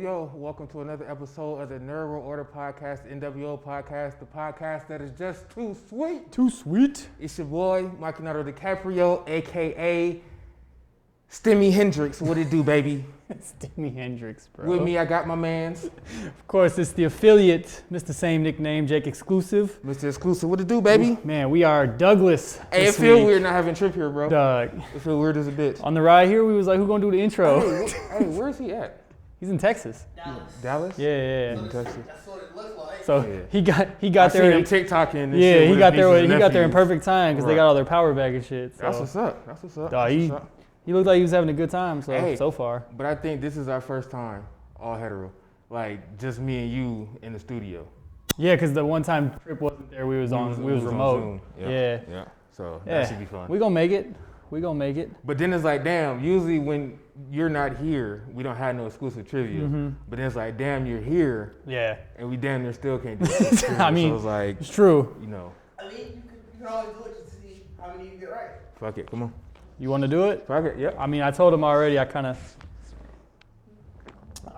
yo. Welcome to another episode of the NWO Podcast, NWO Podcast, the podcast that is just too sweet. Too sweet. It's your boy, Mikeynardo DiCaprio, a.k.a. Stimmy Hendrix. What it do, baby? Stimmy Hendrix, bro. With me, I got my mans. Of course, it's the affiliate, Mr. Same nickname, JakeXclusive. Mr. Exclusive. What it do, baby? Man, we are Douglas. Hey, it feel weird not having Trip here, bro. Doug. It feel weird as a bitch. On the ride here, we was like, who gonna do the intro? Hey, where's he at? He's in Texas. Dallas? Yeah. In Texas. That's what it looked like. So he got I there. seen him TikToking and Yeah, shit he with got his there. nieces and He got there in nephews. perfect time because they Right. got all their power back and shit. So. That's what's up. That's what's up. Dog, That's what's up. he looked like he was having a good time. Hey. So far. But I think this is our first time, all hetero. Like, just me and you in the studio. Yeah, because the one time Trip wasn't there, we was remote. Zoom. Yeah. So Yeah. that should be fun. We gonna make it. But then it's like, damn, usually when you're not here, we don't have no exclusive trivia. Mm-hmm. But then it's like, damn, you're here, Yeah. and we damn near still can't do it. I mean, so it's like, it's true. you know, I mean, you can always do it to see how many you get right. fuck it, come on. You want to do it? Fuck it, yep. I mean, I told him already. I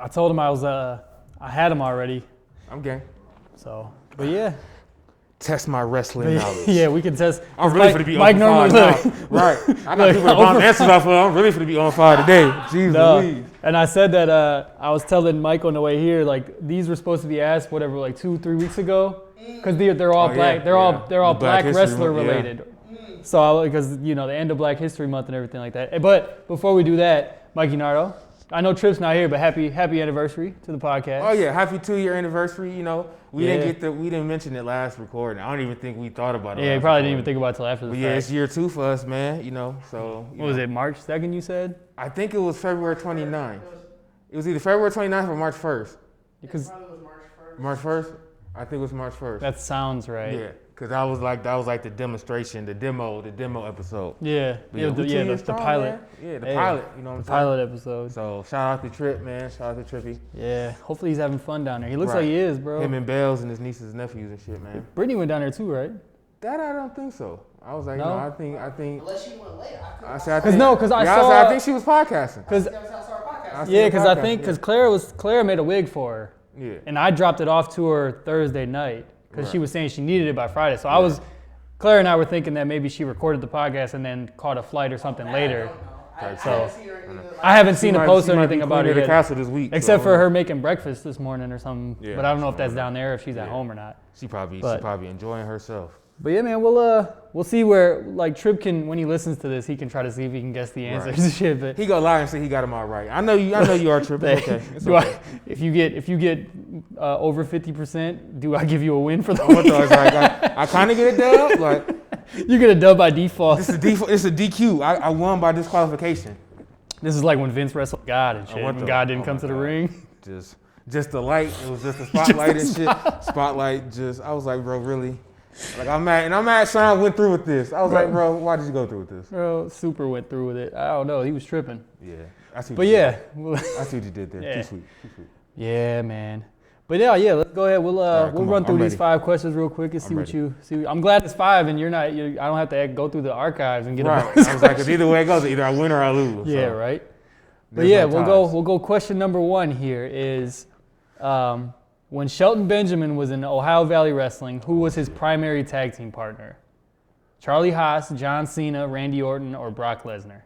told him I had him already. I'm game. So, but yeah. Test my wrestling knowledge. Yeah, we can test. I'm really finna be on Mikeynardo, fire now. Right. I got people to bomb answers off of. I'm really finna be on fire today. Jesus Louise. And I said that I was telling Mike on the way here, like these were supposed to be asked whatever, like 2-3 weeks ago, because they're all black. They're all The black History wrestler Month, yeah. related. So because the end of Black History Month and everything like that. But before we do that, Mikeynardo, I know Trip's not here, but happy anniversary to the podcast. Oh yeah, happy 2-year anniversary. You know, we didn't mention it last recording. I don't even think we thought about it. Yeah, you probably didn't even think about it till after the But fact. yeah, it's year 2 for us, man. You know, so. What was it, March 2nd you said? I think it was February 29th. It was either February 29th or March 1st. Because Probably was March 1st. March 1st? I think it was March 1st. that sounds right. Yeah, because that was like the demonstration, the demo episode. Yeah, But the 2 years the strong, pilot. man. Yeah, the Hey, pilot. You know what I'm The saying? pilot episode. So shout out to Trip, man. Shout out to Trippy. Yeah, hopefully he's having fun down there. He looks Right. like he is, bro. Him and Bells and his nieces and nephews and shit, man. Brittany went down there too, right? That I don't think so. I was like, No? no, I think. Unless you went later. I said, I Cause think, no, cause I yeah, saw. said, I think she was podcasting. Cause That was how I started podcasting. I seen yeah, the cause I podcast, think yeah. cause Claire made a wig for her, Yeah. and I dropped it off to her Thursday night because she Right. was saying she needed it by Friday. So Claire and I were thinking that maybe she recorded the podcast and then caught a flight or something later. I So- haven't seen her in the, I haven't seen a She post might or anything be about queen it of the yet, castle this week. except so, for her making breakfast this morning or something. Yeah, but I don't know if that's something like down there or if she's at Yeah. home or not. She probably enjoying herself. But yeah, man, we'll see where like Trip can when he listens to this, he can try to see if he can guess the answers and shit. But He gonna lie and say he got them all right. I know you are Trip. It's okay. It's do okay. if you get over 50%, do I give you a win for the What week? the- it's like, I kind of get it dub. Like You get a dub by default. it's a DQ. I won by disqualification. This is like when Vince wrestled God and shit. what When the- God didn't oh come my to the God. ring. Just the light. It was just a spotlight and shit. Spotlight. I was like, bro, really? Like I'm mad. Sean went through with this. I was like, bro, why did you go through with this? Bro, Super went through with it. I don't know. He was tripping. Yeah. I see. But I see what you did there. Yeah. Too sweet. Yeah, man. But yeah, let's go ahead. We'll right, we'll come run on. through I'm these ready. 5 questions real quick and see what ready. you see. I'm glad it's 5 and you're not. I don't have to go through the archives and get Right. a I bonus was like, 'cause either way it goes, either I win or I lose. Yeah, so right. But there's yeah, no ties. we'll go. Question number 1 here is, when Shelton Benjamin was in Ohio Valley Wrestling, who was his primary tag team partner? Charlie Haas, John Cena, Randy Orton, or Brock Lesnar?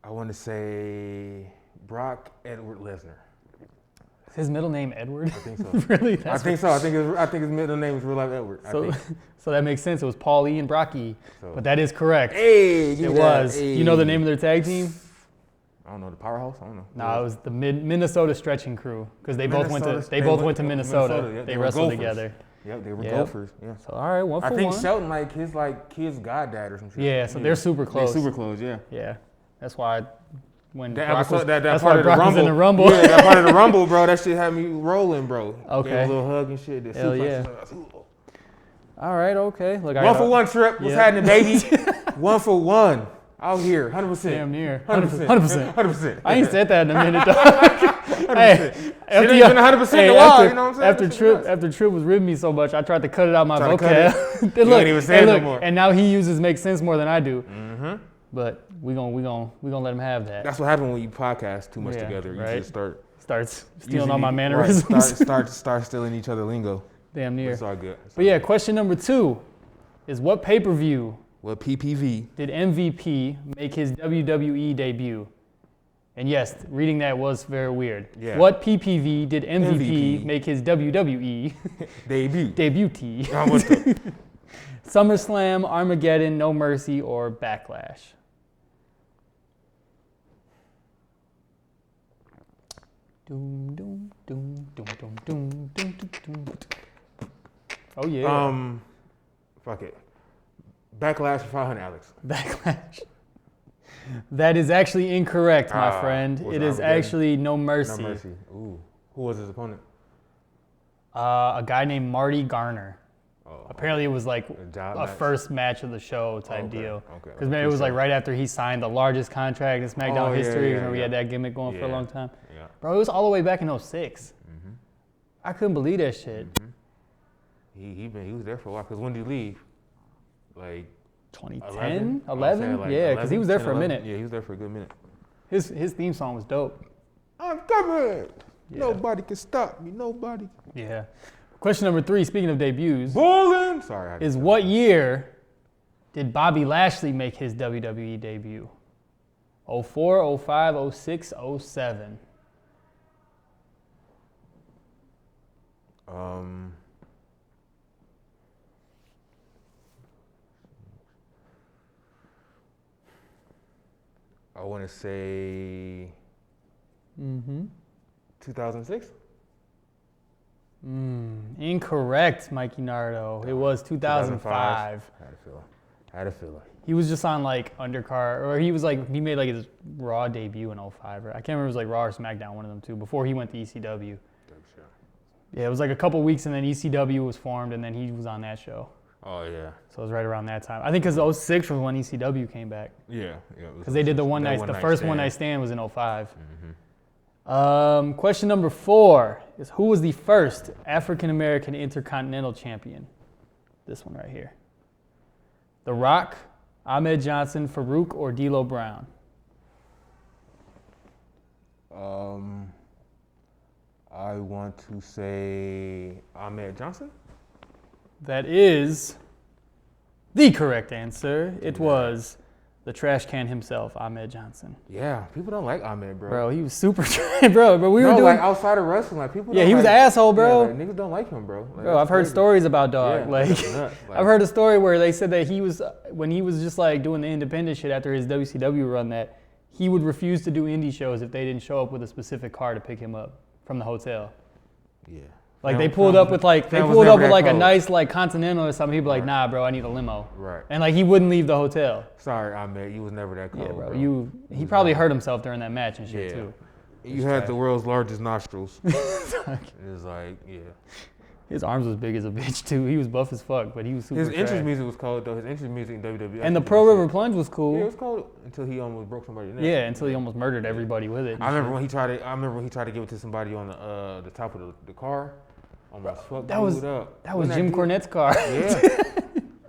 I want to say Brock Edward Lesnar. Is his middle name Edward? I think so. Really? I think so. I think his middle name is real life Edward. So that makes sense. It was Paul E. and Brocky, So- but that is correct. Hey, give It me that. was. Hey. You know the name of their tag team? I don't know the powerhouse. I don't know. No, it was the Minnesota Stretching Crew because they both went Minnesota- to Minnesota. yeah, They were wrestled Gophers. together. Yep, they were Yep. Gophers. Yeah. So all right, 1 for I think 1. Shelton his kid's goddad or some shit. Yeah, so they're super close. They're super close. Yeah. Yeah, that's why when That Brock episode, was, that that's part why of the Brock was rumble. in the Rumble. Yeah, that part of the rumble, bro. That shit had me rolling, bro. Okay. Gave a little hug and shit. The Hell suplex. yeah. All right, okay. Look, 1 for 1 Trip. What's Yeah. happening, baby? 1 for 1. Out here, 100%. Damn near. 100%. 100%. 100%. I ain't said that in a minute, though. 100%. Hey, Shit ain't been 100% in a while, you know what I'm saying? After That shit Trip was ribbing me so much, I tried to cut it out my Try to cut vocab. You ain't even saying no more. And now he uses "make sense" more than I do. Mm-hmm. But we gonna let him have that. That's what happened when you podcast too much Yeah, together. You right. just start starts stealing all Using my it- mannerisms. Right, start stealing each other lingo. Damn near. It's all good. But yeah, question number 2 is what pay-per-view Well, PPV. did MVP make his WWE debut? And yes, reading that was very weird. Yeah. What PPV did MVP MVP. make his WWE Debut. debut? I went to- SummerSlam, Armageddon, No Mercy, or Backlash? Doom, doom, doom, doom, doom, doom, doom, doom, doom. Oh yeah. Fuck it. Backlash for 500, Alex. Backlash. That is actually incorrect, my friend. was It is Armageddon? actually No Mercy. No mercy. Ooh. Who was his opponent? A guy named Marty Garner. Oh, Apparently, it was like job a match? first match of the show type Okay, deal. okay. Because it was like right after he signed the largest contract in SmackDown Oh, yeah, history. yeah, Remember, we yeah. had that gimmick going for a Yeah, long time. Yeah. Bro, it was all the way back in 06. I couldn't believe that shit. He was there for a while. Cause when did he leave? Like 2010, 11? I would say 11? like Yeah, because he 11, was there 10, for a 11. minute. Yeah, he was there for a good minute. His theme song was dope. I'm coming. Yeah. Nobody can stop me. Nobody. Yeah. Question number 3, speaking of debuts, Bowling. Sorry. is what year did Bobby Lashley make his WWE debut? 04, 05, 06, 07. I want to say 2006. Incorrect, Mikeynardo. It was 2005. Had a feeling. He was just on like undercard, or he made like his Raw debut in 05. I can't remember if it was like Raw or SmackDown, one of them two, before he went to ECW. Yeah, it was like a couple weeks and then ECW was formed and then he was on that show. Oh yeah. So it was right around that time. I think because 06 was when ECW came back. Yeah. Because they did the first one night stand was in 05. Question number 4 is who was the first African American Intercontinental Champion? This one right here. The Rock, Ahmed Johnson, Farouk, or D'Lo Brown? I want to say Ahmed Johnson. That is the correct answer. It was the trash can himself, Ahmed Johnson. Yeah, people don't like Ahmed, bro. Bro, he was super trash, bro. But we were doing like outside of wrestling, like people. Yeah, don't he was like, an asshole, bro. Yeah, like, niggas don't like him, bro. Like, Bro, I've heard stories about dog. Yeah, like, that's nuts. Like- I've heard a story where they said that he was when he was just like doing the independent shit after his WCW run, that he would refuse to do indie shows if they didn't show up with a specific car to pick him up from the hotel. Yeah. Like Fam- they pulled fam- up with like fam was never that a cold. nice like Continental or something. He'd be like, nah, bro, I need a limo. Right. And like he wouldn't leave the hotel. Sorry, Ahmed, you was never that cold. Yeah, bro. He probably hurt himself during that match and shit Yeah. too. You had the world's largest nostrils. It was like, yeah. His arms was big as a bitch too. He was buff as fuck, but he was super His entrance trash. music was cold though. His entrance music in WWE. And the Pro River Plunge was cool. Yeah, it was cold until he almost broke somebody's neck. Yeah, until he almost murdered everybody with it. I remember when he tried to give it to somebody on the top of the car. Almost fucked That was dude up. that was Wasn't Jim Cornette's car. Yeah.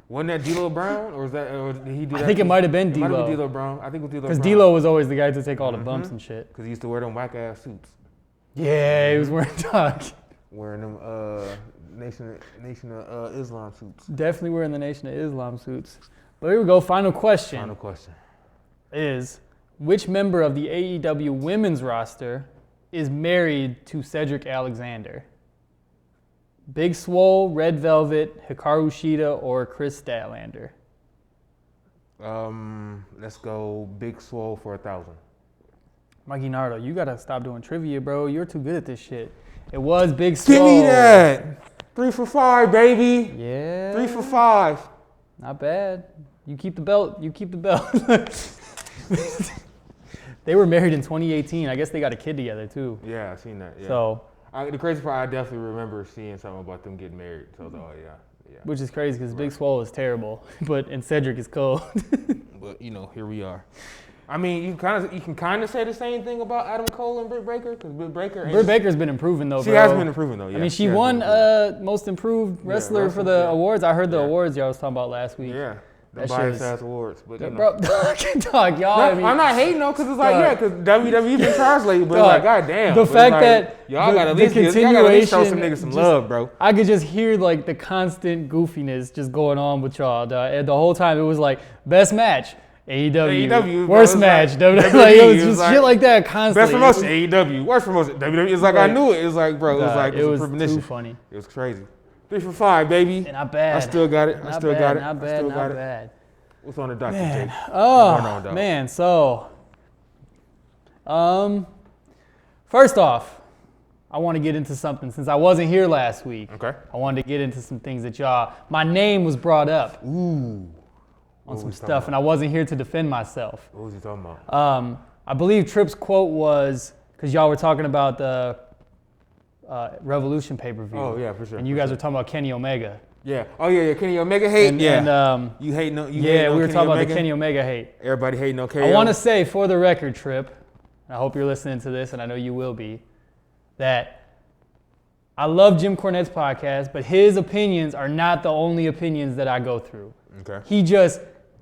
Wasn't that D'Lo Brown or did he do that? I think it might have been It might have been D'Lo. D'Lo Brown. I think it was D'Lo Because Brown. D'Lo was always the guy to take all the bumps and shit. Because he used to wear them whack ass suits. Yeah, he was wearing dog. Wearing them Nation of Islam suits. Definitely wearing the Nation of Islam suits. But here we go. Final question Final question. is, which member of the AEW women's roster is married to Cedric Alexander? Big Swole, Red Velvet, Hikaru Shida, or Chris Statlander? Let's go Big Swole for 1,000. Mikeynardo, you gotta stop doing trivia, bro. You're too good at this shit. It was Big Swole. Give me that. 3 for 5, baby. Yeah. 3 for 5. Not bad. You keep the belt. You keep the belt. They were married in 2018. I guess they got a kid together too. Yeah, I seen that. Yeah. So, The crazy part, I definitely remember seeing something about them getting married. So I was like, oh yeah. which is crazy because Big Swole is terrible, and Cedric is cold. But here we are. I mean, you can kind of say the same thing about Adam Cole and Britt Baker, because Britt Baker. Britt Baker's been improving though, She bro. has been improving though. Yeah. I mean, she has won been improving. most improved wrestler for wrestler, the yeah. awards. I heard the Yeah. awards y'all was talking about last week. Yeah. The biased ass awards, but bro, dog, y'all. No, I mean, I'm not hating though, because it's like, because WWE been trash lately, but it's like, goddamn. The fact that y'all got to at least show some niggas some love, bro. I could just hear like the constant goofiness just going on with y'all. And the whole time it was like, best match, AEW, worst match, WWE. Like, it was just shit like that constantly. Best promotion, AEW, worst promotion, WWE. It's like, I knew it. It was like, bro, it was like, it was premonition. too funny. It was crazy. 3 for 5, baby. Not bad. I still got it. Not bad. What's on the docket, Man. Jake? Oh, man. So, first off, I want to get into something since I wasn't here last week. Okay. I wanted to get into some things that my name was brought up. Ooh. On some stuff, and I wasn't here to defend myself. What was he talking about? I believe Tripp's quote was, because y'all were talking about the Revolution pay-per-view. Oh, yeah, for sure. And you guys were talking about Kenny Omega. Yeah. Oh, yeah, Kenny Omega hate? You hate no. We were talking about the Kenny Omega hate. Everybody hating on KO. I want to say, for the record, Tripp, I hope you're listening to this, and I know you will be, that I love Jim Cornette's podcast, but his opinions are not the only opinions that I go through. Okay.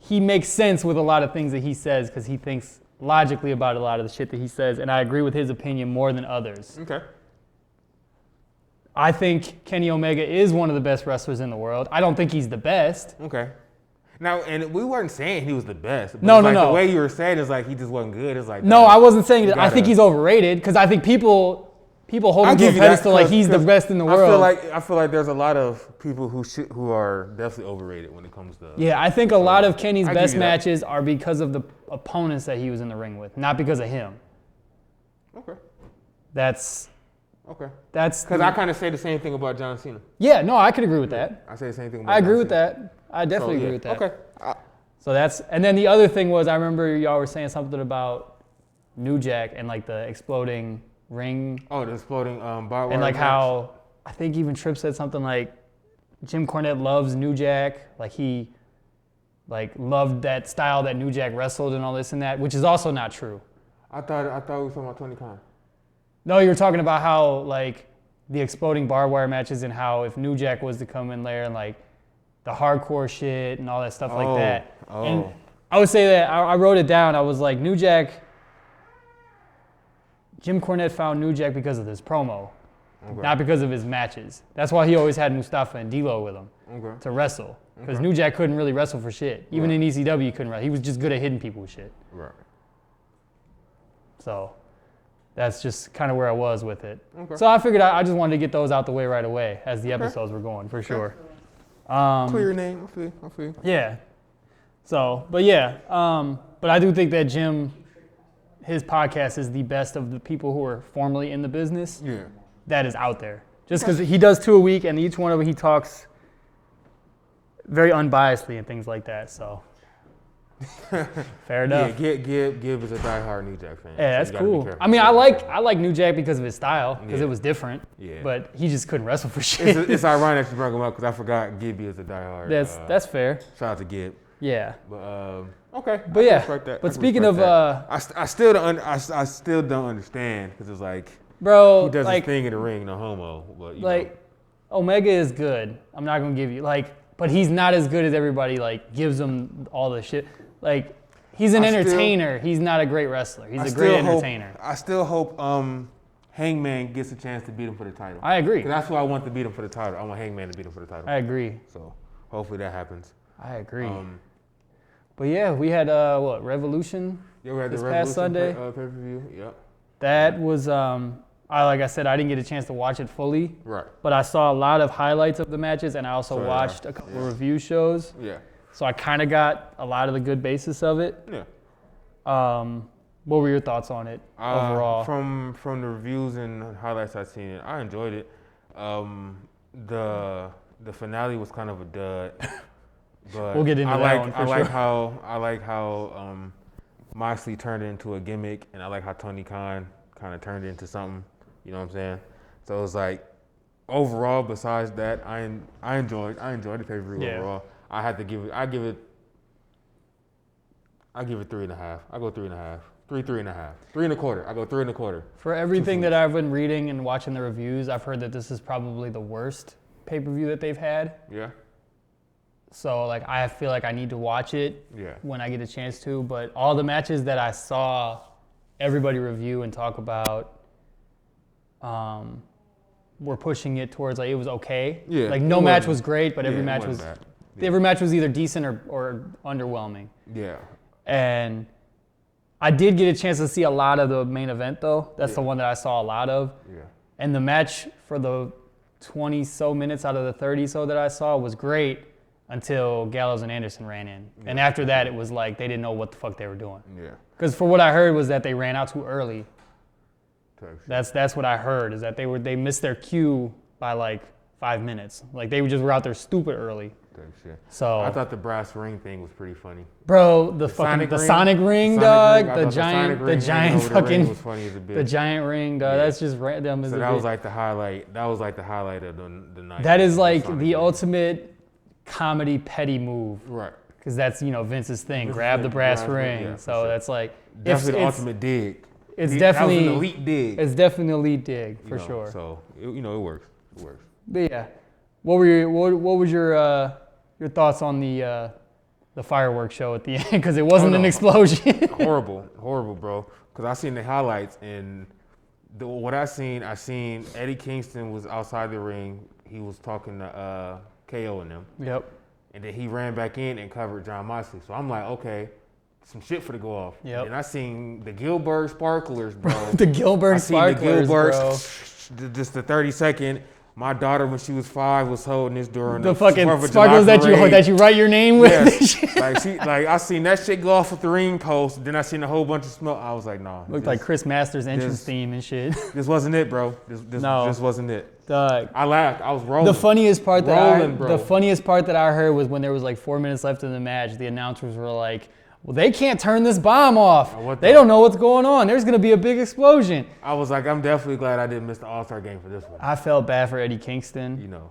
He makes sense with a lot of things that he says because he thinks logically about a lot of the shit that he says, and I agree with his opinion more than others. Okay. I think Kenny Omega is one of the best wrestlers in the world. I don't think he's the best. Okay. Now, and we weren't saying he was the best. But No. The way you were saying is like he just wasn't good. It's like no, I wasn't saying that. I think he's overrated because I think people hold him to a pedestal like he's the best in the world. I feel like there's a lot of people who are definitely overrated when it comes to. Yeah, I think a lot of Kenny's best matches are because of the opponents that he was in the ring with, not because of him. Okay. That's because I kind of say the same thing about John Cena. Yeah, no, I could agree with that. I say the same thing about I agree John with Cena. that. I definitely agree with that. Okay. So and then the other thing was, I remember y'all were saying something about New Jack and like the exploding ring. Oh, the exploding barbed wire. And like how, I think even Tripp said something like, Jim Cornette loves New Jack. Like he loved that style that New Jack wrestled and all this and that, which is also not true. I thought we were talking about Tony Khan. No, you were talking about how like the exploding barbed wire matches and how if New Jack was to come in there and like the hardcore shit and all that stuff like that. Oh. And I would say that I wrote it down. I was like, Jim Cornette found New Jack because of this promo, not because of his matches. That's why he always had Mustafa and D'Lo with him to wrestle. Because New Jack couldn't really wrestle for shit. Even in ECW, he couldn't wrestle. He was just good at hitting people with shit. Right. So that's just kind of where I was with it. Okay. So I figured I just wanted to get those out the way right away as the episodes were going, for sure. Clear your name. I feel. Yeah. So, but yeah. But I do think that Jim, his podcast is the best of the people who are formerly in the business. Yeah. That is out there. Just because he does 2 a week, and each one of them he talks very unbiasedly and things like that. So. Fair enough. Yeah, Gib is a diehard New Jack fan. Yeah, that's cool. I mean, I like New Jack because of his style, because it was different. Yeah. But he just couldn't wrestle for shit. It's ironic that you brought him up because I forgot Gibby is a diehard. That's fair. Shout out to Gib. Yeah. But okay. But yeah. But speaking of, I still don't understand because it's like, bro, he does his thing in the ring, no homo. But Omega is good. I'm not gonna give you but he's not as good as everybody gives him all the shit. He's an entertainer. He's not a great wrestler. He's a great entertainer. I still hope Hangman gets a chance to beat him for the title. I agree. That's who I want to beat him for the title. I want Hangman to beat him for the title. I agree. So hopefully that happens. I agree. But yeah, we had Revolution this past Sunday. Pay-per-view. Yep. That was like I said, I didn't get a chance to watch it fully. Right. But I saw a lot of highlights of the matches, and I also watched a couple review shows. Yeah. So I kind of got a lot of the good basis of it. Yeah. What were your thoughts on it overall? From the reviews and highlights I've seen, I enjoyed it. The finale was kind of a dud. But we'll get into that one for sure. I like how Moxley turned it into a gimmick, and I like how Tony Khan kind of turned it into something. You know what I'm saying? So it was like overall. Besides that, I enjoyed the pay-per-view overall. I give it 3.5. I go 3.5. 3.5. 3.25. I go 3.25. For everything that I've been reading and watching the reviews, I've heard that this is probably the worst pay-per-view that they've had. Yeah. So like I feel like I need to watch it Yeah. when I get a chance to. But all the matches that I saw everybody review and talk about, were pushing it towards like it was okay. Yeah, Like it no match wasn't- was great, but every yeah, it match was wasn't bad. Yeah. every match was either decent or underwhelming. Yeah. And I did get a chance to see a lot of the main event though. That's the Yeah. one that I saw a lot of. Yeah. And the match for the 20 so minutes out of the 30 so that I saw was great until Gallows and Anderson ran in. And after that, it was like they didn't know what the fuck they were doing. Yeah. Because for what I heard was that they ran out too early. Type shit. That's what I heard, is that they missed their cue by like 5 minutes. Like they were out there stupid early. Type shit. So I thought the brass ring thing was pretty funny. bro, the Sonic ring, dog, I the thought giant ring hanging over the ring fucking was funny as a bitch. the giant ring, dog. Yeah. That's just random as So a that was bitch. like the highlight. That was like the highlight of the night. That is like Sonic the ring. ultimate comedy petty move. Right. Because that's, Vince's thing. Vince's Grab the thing, brass brass ring, ring. yeah, for so sure. that's like Definitely the it's- ultimate dig. It's That definitely was an elite dig. It's definitely an elite dig for you know, sure. So it works. It works. But yeah, what was your thoughts on the fireworks show at the end? Because it wasn't an explosion. horrible, bro. Because I seen the highlights and what I seen Eddie Kingston was outside the ring. He was talking to KO and them. Yep. And then he ran back in and covered John Moxley. So I'm like, okay, some shit for the go off. Yep. And I seen the Gilbert sparklers, bro. The Gilbert I seen the sparklers, Gilberts, bro. just the 30-second. My daughter, when she was 5, was holding this during The fucking 4th of sparklers July parade. that you write your name with. Yes. like I seen that shit go off with the ring post. Then I seen a whole bunch of smoke. I was like, nah. Looked like Chris Masters' entrance this- theme and shit. This wasn't it, bro. This No. just wasn't it. Dog. I laughed. I was rolling. The funniest part Rolling, the funniest part that I heard was when there was like 4 minutes left in the match. The announcers were like, "Well, they can't turn this bomb off. what They the- don't know what's going on. There's gonna be a big explosion." I was like, I'm definitely glad I didn't miss the All-Star game for this one. I felt bad for Eddie Kingston, You know.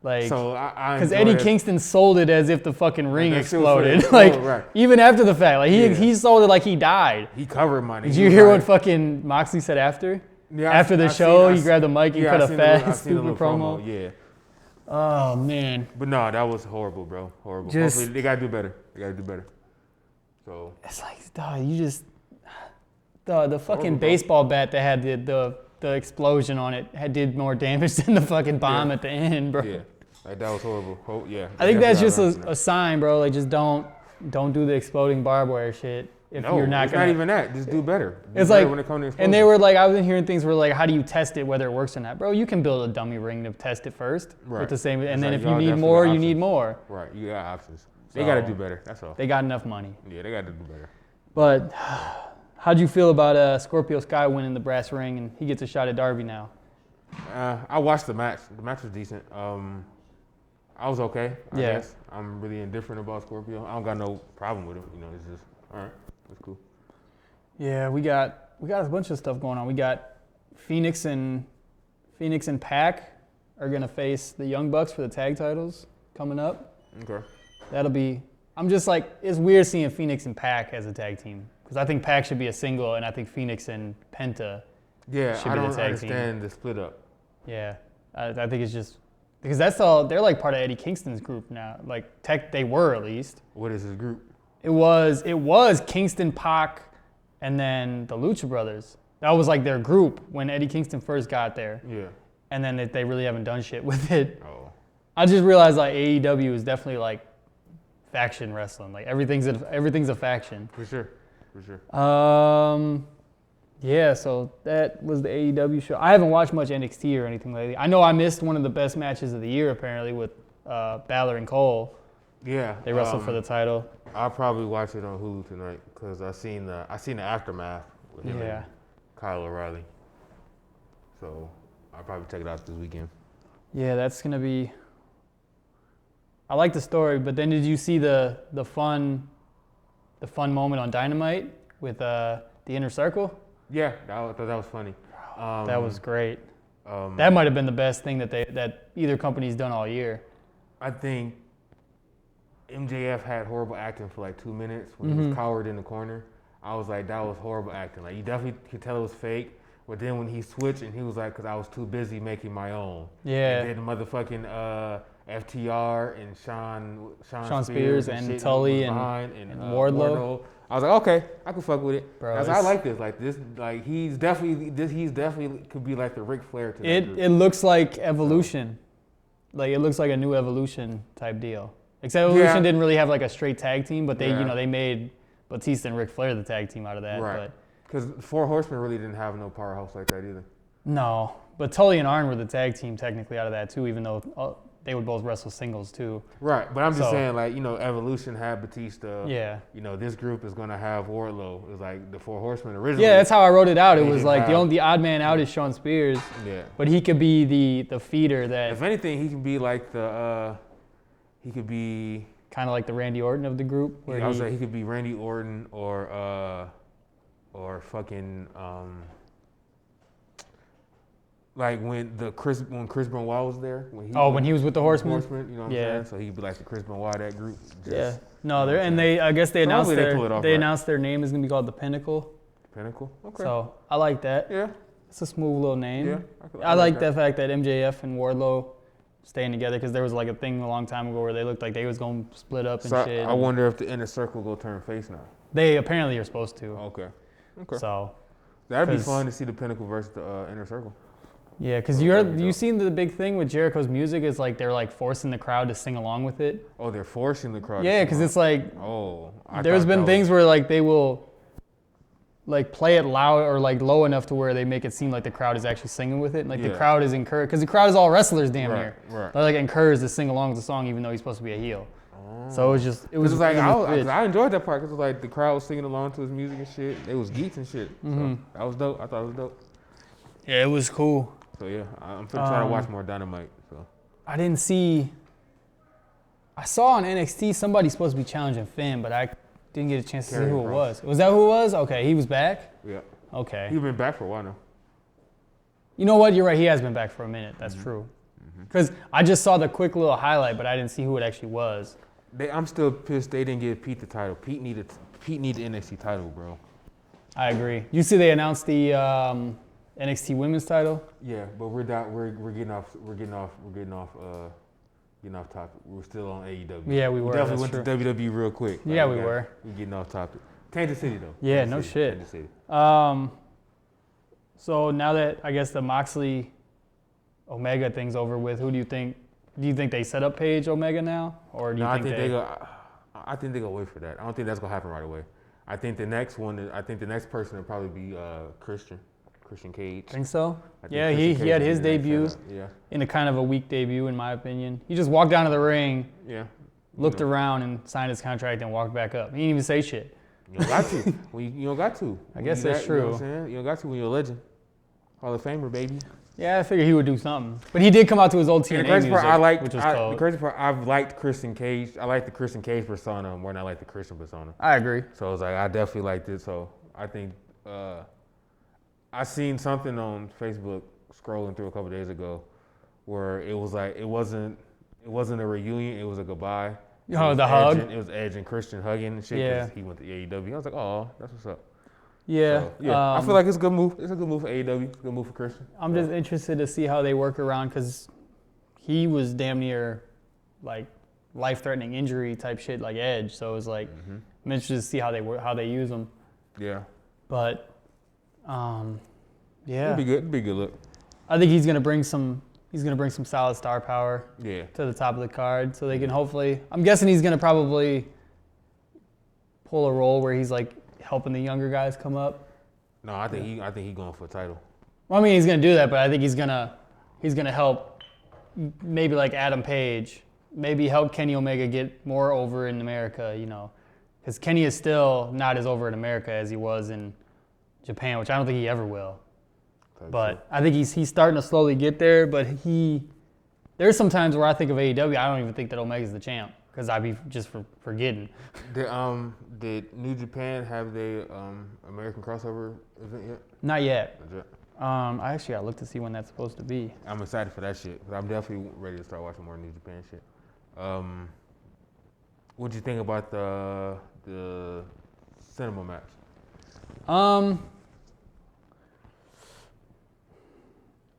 like, So I because enjoyed Eddie it. Kingston sold it as if the fucking ring that shit was exploded. funny. Like, Oh, right. even after the fact, like Yeah. he sold it like he died. He covered money. Did you hear what fucking Moxley said after? Yeah, After the show, he grabbed the mic and cut a fat, stupid promo. Yeah. Oh man, But no, that was horrible, bro. Horrible. Just- Hopefully, they gotta do better. So it's like, dog, you just the fucking baseball bat that had the explosion on it did more damage than the fucking bomb Yeah. at the end, bro. yeah, like that was horrible. Yeah. I think that's just definitely a sign, bro. Like, just don't do the exploding barbed wire shit if no, you're not it's gonna. not even that. Just do better. Do It's better like, when it comes to and they explosions. were like, I was hearing things where like, how do you test it whether it works or not, bro? You can build a dummy ring to test it first with Right. the same, and It's then like, if you y'all need definitely more, got you need options. more. Right, you got options. They So- gotta do better. That's all. They got enough money. Yeah, they gotta do better. But how'd you feel about Scorpio Sky winning the brass ring and he gets a shot at Darby now? I watched the match. The match was decent. I was okay. I Yeah. guess. I'm really indifferent about Scorpio. I don't got no problem with him. You know, it's just all right. That's cool. Yeah, we got a bunch of stuff going on. We got Phoenix and Pac are gonna face the Young Bucks for the tag titles coming up. Okay. That'll be. I'm just like, it's weird seeing Phoenix and Pac as a tag team because I think Pac should be a single and I think Phoenix and Penta. Yeah, Should I be the don't tag team. understand the split up. Yeah, I think it's just because that's all. They're like part of Eddie Kingston's group now. Like they were at least. What is his group? It was Kingston, Pac, and then the Lucha Brothers. That was like their group when Eddie Kingston first got there. Yeah. And then they really haven't done shit with it. Oh. I just realized like AEW is definitely like faction wrestling. Like everything's a faction. For sure. Yeah, so that was the AEW show. I haven't watched much NXT or anything lately. I know I missed one of the best matches of the year apparently with Balor and Cole. Yeah. They wrestled for the title. I'll probably watch it on Hulu tonight because I seen the aftermath with him Yeah. and Kyle O'Reilly. So I'll probably check it out this weekend. Yeah, that's gonna be. I like the story, but then did you see the fun moment on Dynamite with the Inner Circle? Yeah, I thought that was funny. That was great. Um, That might have been the best thing that either company's done all year. I think MJF had horrible acting for like 2 minutes when he was cowered in the corner. I was like, that was horrible acting. Like you definitely could tell it was fake, But then when he switched and he was like, because I was too busy making my own. Yeah. And then motherfucking FTR and Sean Spears and and shit Tully was and behind, Wardlow. I was like, okay, I can fuck with it. Bro, I like this. Like this, like he's definitely could be like the Ric Flair to that group. It looks like Evolution. Like it looks like a new Evolution type deal. Except Evolution didn't really have like a straight tag team, but they they made Batista and Ric Flair the tag team out of that. Right. Because Four Horsemen really didn't have no powerhouse like that either. No, but Tully and Arn were the tag team technically out of that too, even though they would both wrestle singles too. Right, but I'm just saying, like, Evolution had Batista. Yeah. This group is gonna have Wardlow. It was like the Four Horsemen originally. Yeah, that's how I wrote it out. It was like the odd man out is Sean Spears. Yeah. But he could be the feeder that. If anything, he can be like he could be kind of like the Randy Orton of the group. Where I was like, he could be Randy Orton or fucking like when Chris Benoit was there. When he was with the Horsemen. You know what I'm saying? So he could be like the Chris Benoit of that group. Yeah. No, I guess they announced announced their name is gonna be called the Pinnacle. Pinnacle. Okay. So I like that. Yeah. It's a smooth little name. Yeah. I like the fact that MJF and Wardlow staying together because there was like a thing a long time ago where they looked like they was gonna split up and shit. I wonder if the Inner Circle will turn face now. They apparently are supposed to. Okay. So that'd be fun to see the Pinnacle versus the Inner Circle. Yeah, because you seen the big thing with Jericho's music is like they're like forcing the crowd to sing along with it. Oh, they're forcing the crowd. Yeah, because it's like there's been things where like they will like play it loud or like low enough to where they make it seem like the crowd is actually singing with it. And, like the crowd is encouraged because the crowd is all wrestlers damn near. Right. They're like encouraged to sing along with the song even though he's supposed to be a heel. So it was like I enjoyed that part because it was like the crowd was singing along to his music and shit. They was geeks and shit. So that was dope. I thought it was dope. Yeah, it was cool. So yeah, I'm trying to watch more Dynamite. So I didn't see. I saw on NXT somebody supposed to be challenging Finn, but I didn't get a chance to see who it was. Was that who it was? Okay, he was back. Yeah. Okay. He's been back for a while now. You know what? You're right. He has been back for a minute. That's true. Because I just saw the quick little highlight, but I didn't see who it actually was. I'm still pissed they didn't give Pete the title. Pete needed the NXT title, bro. I agree. You see, they announced the NXT Women's title. Yeah, but we're getting off topic. We're still on AEW. Yeah, we were. We definitely went to WWE real quick. Yeah, we were. We're getting off topic. Kansas City though. Yeah, no shit. Kansas City. So now that I guess the Moxley Omega thing's over with, who do you think? Do you think they set up Paige Omega now, or do you think they go? I think they go wait for that. I don't think that's gonna happen right away. I think the next person will probably be Christian Cage. Think so? Yeah, he had his debut in a kind of a weak debut, in my opinion. He just walked down to the ring, looked around, and signed his contract and walked back up. He didn't even say shit. You don't got to. You don't got to. I guess that's true. You know what I'm saying? You don't got to when you're a legend. Hall of Famer, baby. Yeah, I figured he would do something. But he did come out to his old TNA music, which was cool. The crazy part, I've liked Christian Cage. I like the Christian Cage persona more than I like the Christian persona. I agree. So I was like, I definitely liked it. So I think I seen something on Facebook scrolling through a couple days ago where it was like it wasn't a reunion, it was a goodbye. Oh, the hug? It was Edge and Christian hugging and shit because he went to AEW. I was like, oh, that's what's up. Yeah. So, I feel like it's a good move. It's a good move for AEW. It's a good move for Christian. I'm just interested to see how they work around because he was damn near like life-threatening injury type shit like Edge. So it was like I'm interested to see how they use him. Yeah. But it'd be good. It'd be a good look. I think he's gonna bring some solid star power to the top of the card, so they can hopefully. I'm guessing he's gonna probably pull a role where he's like helping the younger guys come up. No, I think he's going for a title. Well, I mean, he's gonna do that, but I think he's gonna help maybe like Adam Page, maybe help Kenny Omega get more over in America, because Kenny is still not as over in America as he was in Japan, which I don't think he ever will. But I think he's starting to slowly get there. But there's some times where I think of AEW, I don't even think that Omega's the champ because I'd be just forgetting. Did New Japan have the American crossover event yet? Not yet. I actually gotta look to see when that's supposed to be. I'm excited for that shit. But I'm definitely ready to start watching more New Japan shit. What'd you think about the cinema match?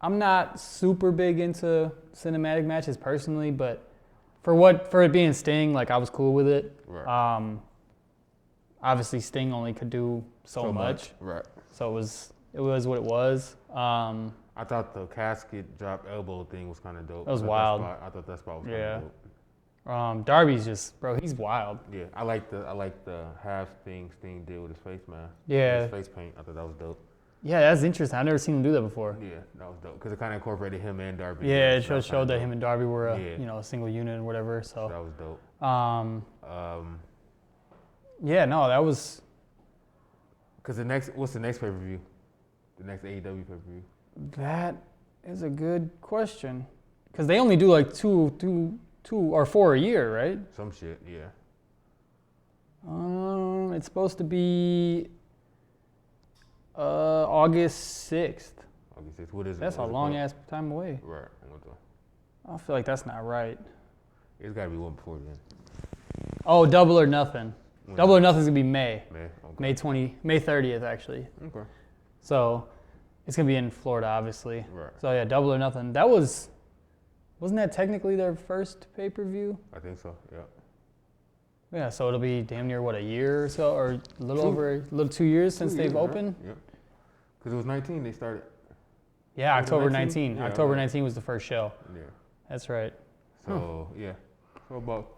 I'm not super big into cinematic matches personally, but for it being Sting, like I was cool with it. Right. Obviously Sting only could do so much. Right. So it was what it was. I thought the casket drop elbow thing was kind of dope. That was wild. I thought that spot was kind of dope. Darby's just, bro, he's wild. Yeah, I like the half thing Sting did with his face mask. Yeah. His face paint. I thought that was dope. Yeah, that's interesting. I've never seen him do that before. Yeah, that was dope because it kind of incorporated him and Darby. Yeah, it showed that him and Darby were a a single unit or whatever. So that was dope. Yeah, no, that was. Because what's the next pay-per-view? The next AEW pay-per-view? That is a good question. Because they only do like two or four a year, right? Some shit, yeah. It's supposed to be August 6th. August 6th. What is it? That's a long ass time away. Right. I feel like that's not right. It's got to be one before then. Oh, Double or Nothing. When? Double or Nothing's gonna be May. Okay. May 30th actually. Okay. So it's gonna be in Florida, obviously. Right. So yeah, Double or Nothing. Wasn't that technically their first pay-per-view? I think so. Yeah. Yeah. So it'll be damn near what, a year or so, or a little 2 years since they've opened. Right? Yep. Because it was 19 they started. Yeah, Was it October 19? 19. Yeah, October right. 19 was the first show. Yeah. That's right. So yeah. So about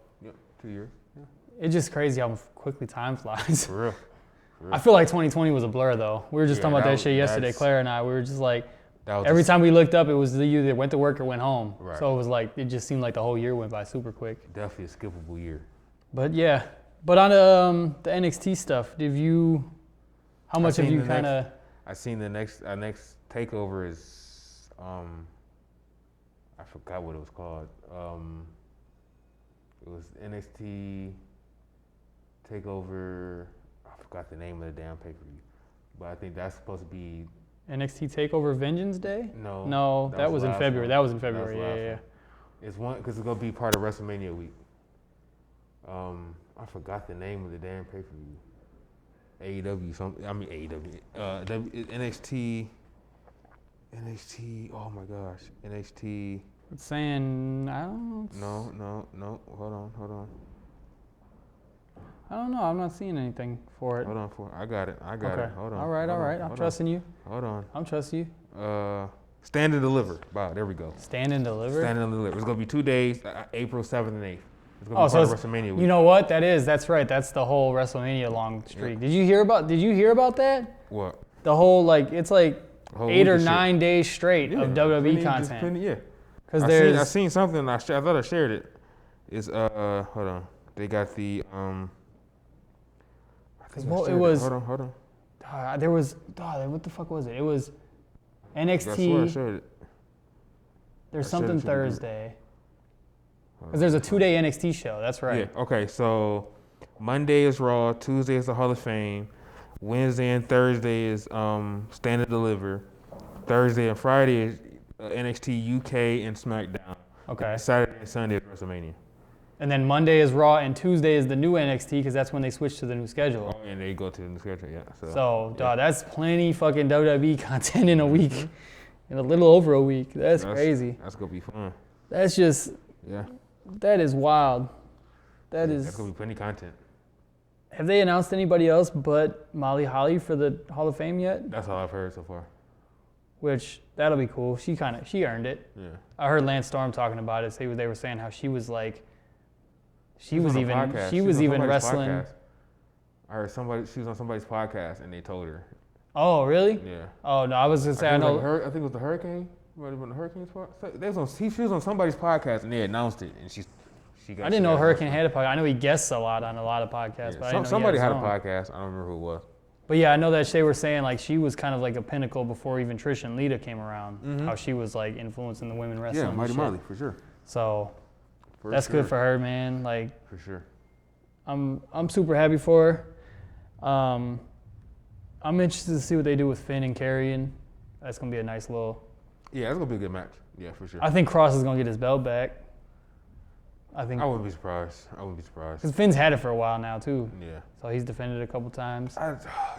2 years. Yeah. It's just crazy how quickly time flies. For real. I feel like 2020 was a blur though. We were just talking about that shit yesterday, that's- Claire and I. We were just like, That was every just time we looked up, it was you either went to work or went home. Right. So it was like, it just seemed like the whole year went by super quick. definitely a skippable year. But yeah, but on the NXT stuff, how much have you kind of? I seen the next takeover is I forgot what it was called. It was NXT takeover. I forgot the name of the damn pay-per-view, but I think that's supposed to be NXT Takeover Vengeance Day? no. No, that was in last February. one. That was in That was February. the last Yeah. one. It's one because it's gonna be part of WrestleMania week. I forgot the name of the damn pay-per-view. NXT. Oh my gosh, NXT. It's saying I don't. No. Hold on. I don't know. I'm not seeing anything for it. Hold on, I got it. Hold on. All right. I'm trusting you. Hold on. I'm trusting you. Stand and Deliver. Wow, there we go. Stand and Deliver. Stand and Deliver. It's gonna be 2 days, April 7th and 8th. It's gonna Oh, be so part of WrestleMania week. You know what? That's right. That's the whole WrestleMania long streak. Did you hear about that? What? The whole it's like Whole 8 week or of shit. 9 days straight of WWE content. Because I seen something. I thought I shared it. It's hold on. They got the I think Well, I it shared was- Hold on. there was what the fuck was it? It was I swear I NXT. shared it. There's I shared something it to the group. Thursday. Because there's a 2-day NXT show. That's right. Yeah. Okay. So Monday is Raw. Tuesday is the Hall of Fame. Wednesday and Thursday is Stand and Deliver. Thursday and Friday is NXT UK and SmackDown. Okay. Saturday and Sunday is WrestleMania. And then Monday is Raw, and Tuesday is the new NXT because that's when they switch to the new schedule. Oh, and they go to the new schedule. Yeah. So, dog, that's plenty fucking WWE content in a week, in a little over a week. That's crazy. That's gonna be fun. That's just, Yeah. that is wild. That's gonna be plenty of content. Have they announced anybody else but Molly Holly for the Hall of Fame yet? That's all I've heard so far. Which, that'll be cool. She earned it. Yeah. I heard Lance Storm talking about it. They were saying how she was like, she was on a even podcast. she was was on even somebody's wrestling. podcast. I heard she was on somebody's podcast and they told her. Oh, really? Yeah. Oh, no, I was going to say, I know. I think it was the Hurricane. Might have been the Hurricane's podcast. She was on somebody's podcast and they announced it and she got. I didn't know Hurricane had a podcast. I know he guests a lot on a lot of podcasts, Yeah. but I didn't know Somebody he had a his own. podcast. I don't remember who it was. But yeah, I know that they were saying like she was kind of like a pinnacle before even Trish and Lita came around. How she was like influencing the women wrestling. Yeah, and Mighty shit. Molly for sure. So that's good for her, man. Like For sure. I'm super happy for her. I'm interested to see what they do with Finn and Karrion. That's gonna be a nice little. Yeah, it's gonna be a good match. Yeah, for sure. I think Cross is gonna get his belt back. I think I wouldn't be surprised. because Finn's had it for a while now too. Yeah. So he's defended it a couple times.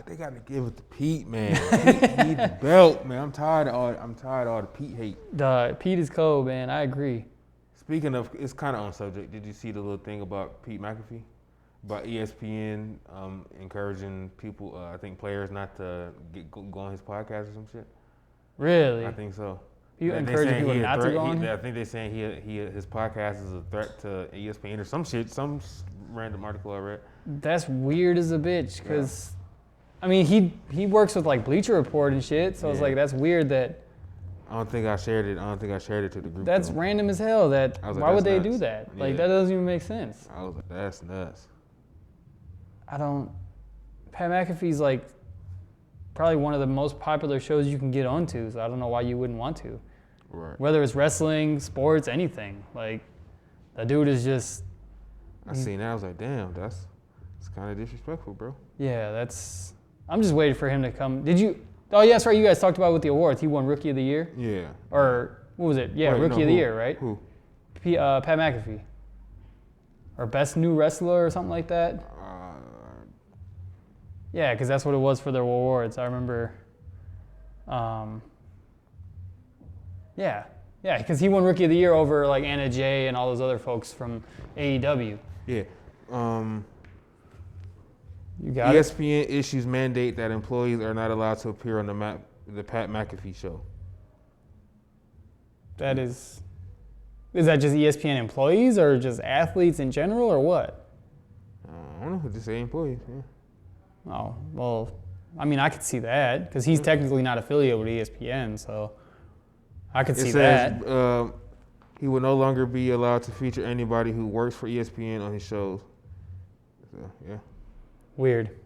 They got to give it to Pete, man. Pete need the belt, man. I'm tired of all the Pete hate. Pete is cold, man. I agree. Speaking of, it's kind of on subject. Did you see the little thing about Pete McAfee? About ESPN encouraging people, I think players not to go on his podcast or some shit? Really? I think so. You encouraging people not to go on? I think they're saying his podcast is a threat to ESPN or some shit, some random article I read. That's weird as a bitch, because, I mean, he works with, like, Bleacher Report and shit, so it's like, that's weird that... I don't think I shared it to the group. That's random as hell. Why would they do that? Yeah. Like, that doesn't even make sense. I was like, that's nuts. Pat McAfee's, like, probably one of the most popular shows you can get onto, so I don't know why you wouldn't want to. Right. Whether it's wrestling, sports, anything. Like, that dude is just... I seen that. I was like, damn, it's kind of disrespectful, bro. Yeah, I'm just waiting for him to come. Oh, yeah, that's right. You guys talked about with the awards. He won Rookie of the Year? Yeah. Or, what was it? Yeah, Wait, Rookie of the Year, right? Who? Pat McAfee. Or Best New Wrestler or something like that? Yeah, because that's what it was for their awards. I remember. Yeah, because he won Rookie of the Year over like Anna Jay and all those other folks from AEW. Yeah. You got it? ESPN issues mandate that employees are not allowed to appear on the Pat McAfee show. Is that just ESPN employees or just athletes in general or what? I don't know. Just say employees. Yeah. Oh, well, I mean, I could see that because he's technically not affiliated with ESPN, so I could see that. He will no longer be allowed to feature anybody who works for ESPN on his shows. So, yeah. Weird.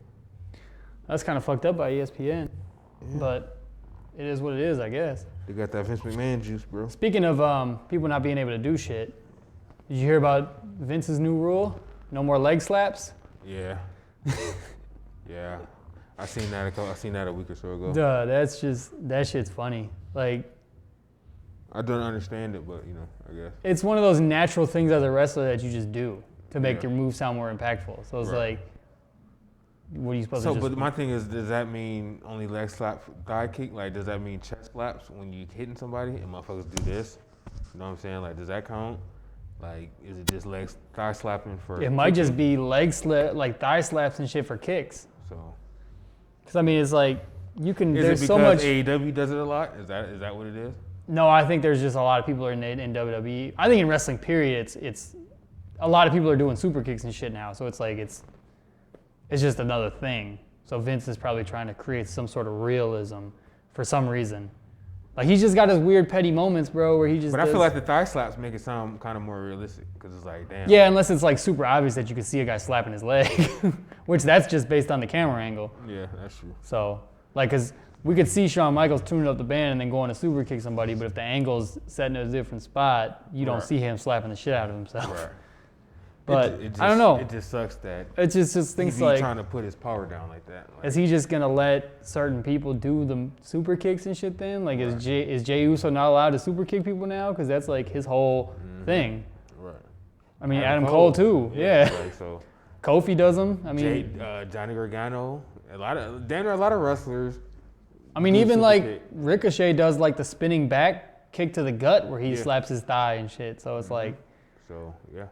That's kind of fucked up by ESPN, but it is what it is, I guess. They got that Vince McMahon juice, bro. Speaking of people not being able to do shit, did you hear about Vince's new rule? No more leg slaps? Yeah. Yeah. I seen that a week or so ago. Duh, that shit's funny. Like, I don't understand it, but I guess. It's one of those natural things as a wrestler that you just do to make your move sound more impactful. So it's like, what are you supposed to do? But my thing is, does that mean only leg slap, thigh kick? Like, does that mean chest slaps when you hitting somebody and motherfuckers do this? You know what I'm saying? Like, does that count? Like, is it just thigh slapping for? It might just be like thigh slaps and shit for kicks. So. Because I mean, it's like you can. Is there's it so much. because AEW does it a lot? Is that what it is? No, I think there's just a lot of people in WWE. I think in wrestling, period, it's a lot of people are doing super kicks and shit now. So it's like it's just another thing. So Vince is probably trying to create some sort of realism for some reason. Like he's just got his weird petty moments, bro, where he just. But I feel like the thigh slaps make it sound kind of more realistic because it's like, damn. Yeah, unless it's like super obvious that you can see a guy slapping his leg, which that's just based on the camera angle. Yeah, that's true. So, like, because we could see Shawn Michaels tuning up the band and then going to super kick somebody, but if the angle's set in a different spot, you don't see him slapping the shit out of himself. Right. But I don't know. It just sucks that It just thinks he's like, trying to put his power down like that. Like, is he just gonna let certain people do the super kicks and shit then? Like, is Jey Uso not allowed to super kick people now? Because that's like his whole thing. Right. I mean, Adam Cole too. Yeah. Like, so Kofi does them. I mean, Johnny Gargano, a lot of wrestlers. I mean, even super like kick. Ricochet does like the spinning back kick to the gut where he slaps his thigh and shit. So it's like. So yeah.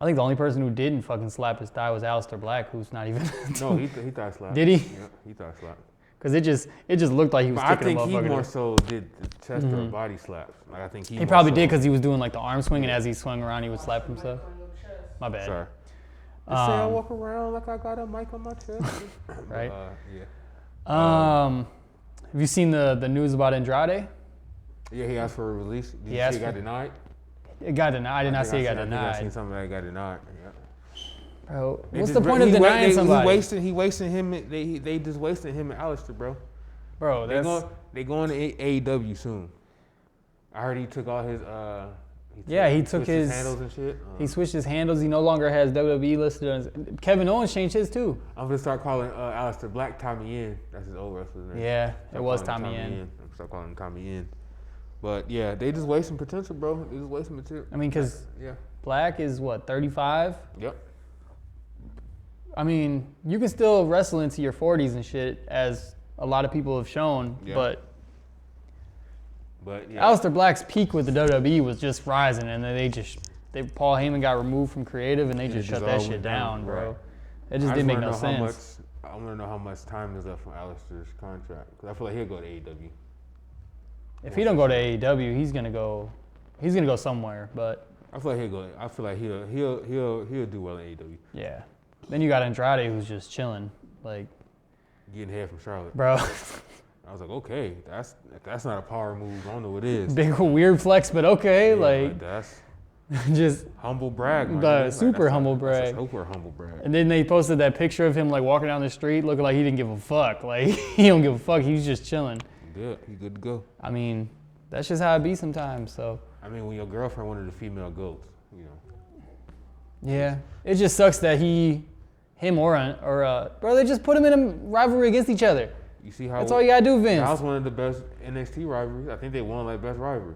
I think the only person who didn't fucking slap his thigh was Aleister Black, who's not even. No, he thigh slapped. Did he? Yeah, he thigh slapped. Because it just looked like he was But I kicking a think he motherfucker. more so did the chest or body slaps. Like I think He probably did because he was doing like the arm swing, and as he swung around, he would slap himself. My bad. Sorry. They say I walk around like I got a mic on my chest. Right. Yeah. Have you seen the news about Andrade? Yeah, he asked for a release. Did you He see asked it got for- denied? It got denied. I did not say it got I seen denied. something that got denied. Yeah. Bro, They what's just the point of denying somebody? He wasting him. They just wasting him and Aleister, bro. Bro, They going to AEW soon. I heard he took all his. He took switched his handles and shit. He switched his handles. He no longer has WWE listed on his. Kevin Owens changed his too. I'm gonna start calling Aleister Black Tommy Yen. That's his old wrestler's name. Yeah, Start it was calling him Tommy Yen. I'm start calling him Tommy Yen. But yeah, they just wasting potential, bro. They just wasting material. I mean, because Yeah. Black is what, 35? Yep. I mean, you can still wrestle into your 40s and shit, as a lot of people have shown, but yeah. Aleister Black's peak with the WWE was just rising, and then Paul Heyman got removed from creative, and they just shut that shit down, bro. Right. It just didn't make no sense. I want to know how much time is left from Aleister's contract, because I feel like he'll go to AEW. If he don't go to AEW, he's gonna go somewhere, but I feel like he'll go. I feel like he'll do well in AEW. yeah. Then you got Andrade, who's just chilling, like Getting head from Charlotte. bro. I was like, okay, that's not a power move. I don't know what it is. Big weird flex, but okay, Yeah, like that's just humble brag. super humble brag. Super humble brag. And then they posted that picture of him like walking down the street looking like he didn't give a fuck. Like he don't give a fuck. He's just chilling. Yeah, he good to go. I mean, that's just how it be sometimes. So I mean, when your girlfriend wanted the female goats, you know. yeah, it just sucks that bro, they just put him in a rivalry against each other. You see how That's all you gotta do, Vince. that was one of the best NXT rivalries. I think they won like best rivalry